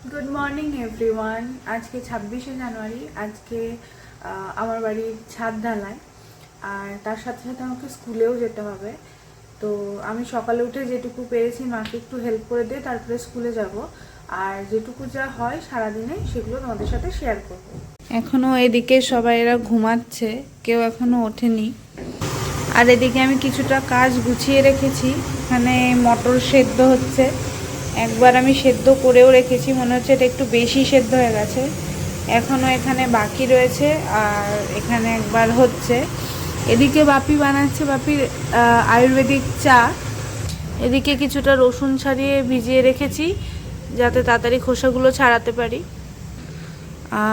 Good morning everyone. আজকে 26শে জানুয়ারি। আজকে আমার বাড়ির ছাদ ঢালাই, আর তার সাথে সাথে আমাকে স্কুলেও যেতে হবে। তো আমি সকালে উঠে যেটুকু পেরেছি মাকে একটু হেল্প করে দিয়ে তারপরে স্কুলে যাব, আর যেটুকু যা হয় সারাদিনে সেগুলো তোমাদের সাথে শেয়ার করব। এখনও এদিকে সবাই এরা ঘুমাচ্ছে, কেউ এখনও ওঠেনি। আর এদিকে আমি কিছুটা কাজ গুছিয়ে রেখেছি। এখানে মটর সেদ্ধ হচ্ছে, একবার আমি সেদ্ধ করেও রেখেছি, মনে হচ্ছে এটা একটু বেশি সেদ্ধ হয়ে গেছে। এখনও এখানে বাকি রয়েছে, আর এখানে একবার হচ্ছে। এদিকে বাপি বানাচ্ছে বাপির আয়ুর্বেদিক চা। এদিকে কিছুটা রসুন ছাড়িয়ে ভিজিয়ে রেখেছি যাতে তাড়াতাড়ি খোসাগুলো ছাড়াতে পারি।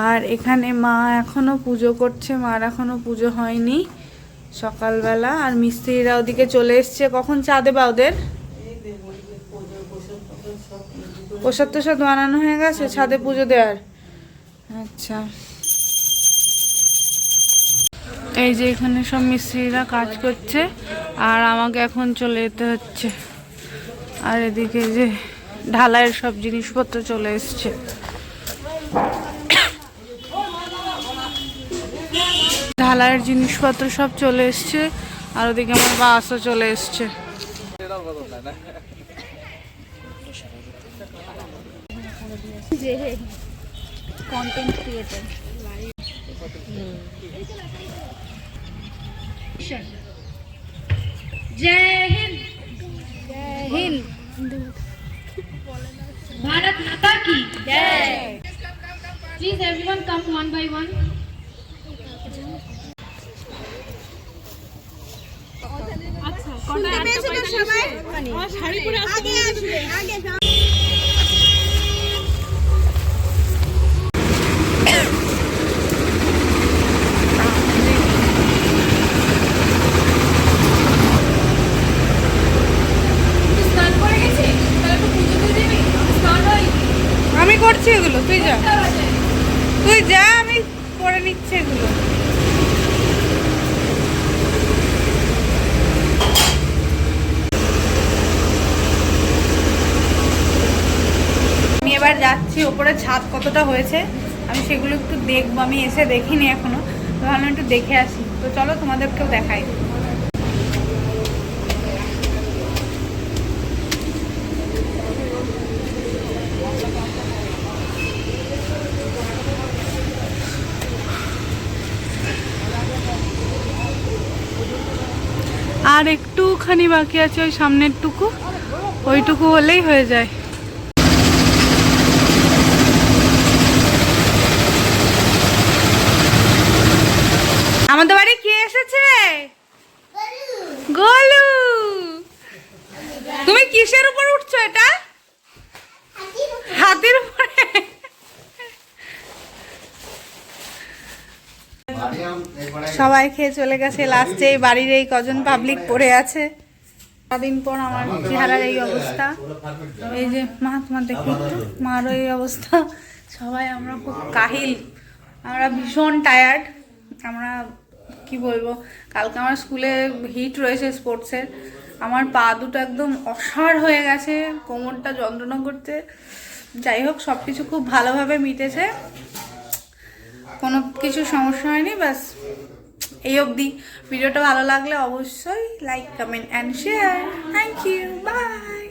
আর এখানে মা এখনও পুজো করছে, মার এখনও পুজো হয়নি সকালবেলা। আর মিস্ত্রিরা ওদিকে চলে এসছে। কখন চা দেবা ওদের? প্রসাদ তো সব বানানো হয়ে গেছে ছাদে পুজো দেওয়ার। আচ্ছা, এই যে এখানে সব মিস্ত্রিরা কাজ করছে, আর আমাকে এখন চলে যেতে হচ্ছে। আর এদিকে যে ঢালাইয়ের সব জিনিসপত্র চলে এসছে। ঢালাইয়ের জিনিসপত্র সব চলে এসছে, আর ওদিকে আমার বাসও চলে এসছে। Content creator. जय हिंद, जय हिंद। भारत माता की जय। Please everyone come one by one. अच्छा, শুনতে পেয়েছো তো সবাই? আমার শাড়ি পরে আগে আসবে, আগে যাও। আমি করছি এগুলো, তুই যা, তুই যা, আমি করে নিচ্ছি এগুলো। আমি এবার যাচ্ছি ওপরে, ছাদ কতটা হয়েছে আমি সেগুলো একটু দেখবো। আমি এসে দেখিনি এখনো, তো ভাবলাম একটু দেখে আসি। তো চলো তোমাদেরকেও দেখাই। আর একটুখানি বাকি আছে, ওই সামনের টুকু, ওইটুকু হলেই হয়ে যায়। আমাদের বাড়ি কে এসেছে? গোলু। তুমি কিসের উপর উঠছো? এটা হাতির উপরে। সবাই খেয়ে চলে গেছে, লাস্টে এই বাড়ির এই কজন পাবলিক পড়ে আছে। সারাদিন পর আমার চেহারার এই অবস্থা। এই যে মা, তোমার দেখি মারও এই অবস্থা। সবাই আমরা খুব কাহিল, আমরা ভীষণ টায়ার্ড। আমরা কি বলবো, কালকে আমার স্কুলে হিট রয়েছে স্পোর্টসের। আমার পা দুটো একদম অসাড় হয়ে গেছে, কোমরটা যন্ত্রণা করতে। যাই হোক, সব কিছু খুব ভালোভাবে মিটেছে, কোনো কিছু সমস্যা হয়নি। ব্যাস এই অবধি। ভিডিওটা ভালো লাগলে অবশ্যই like, comment and share. Thank you, by.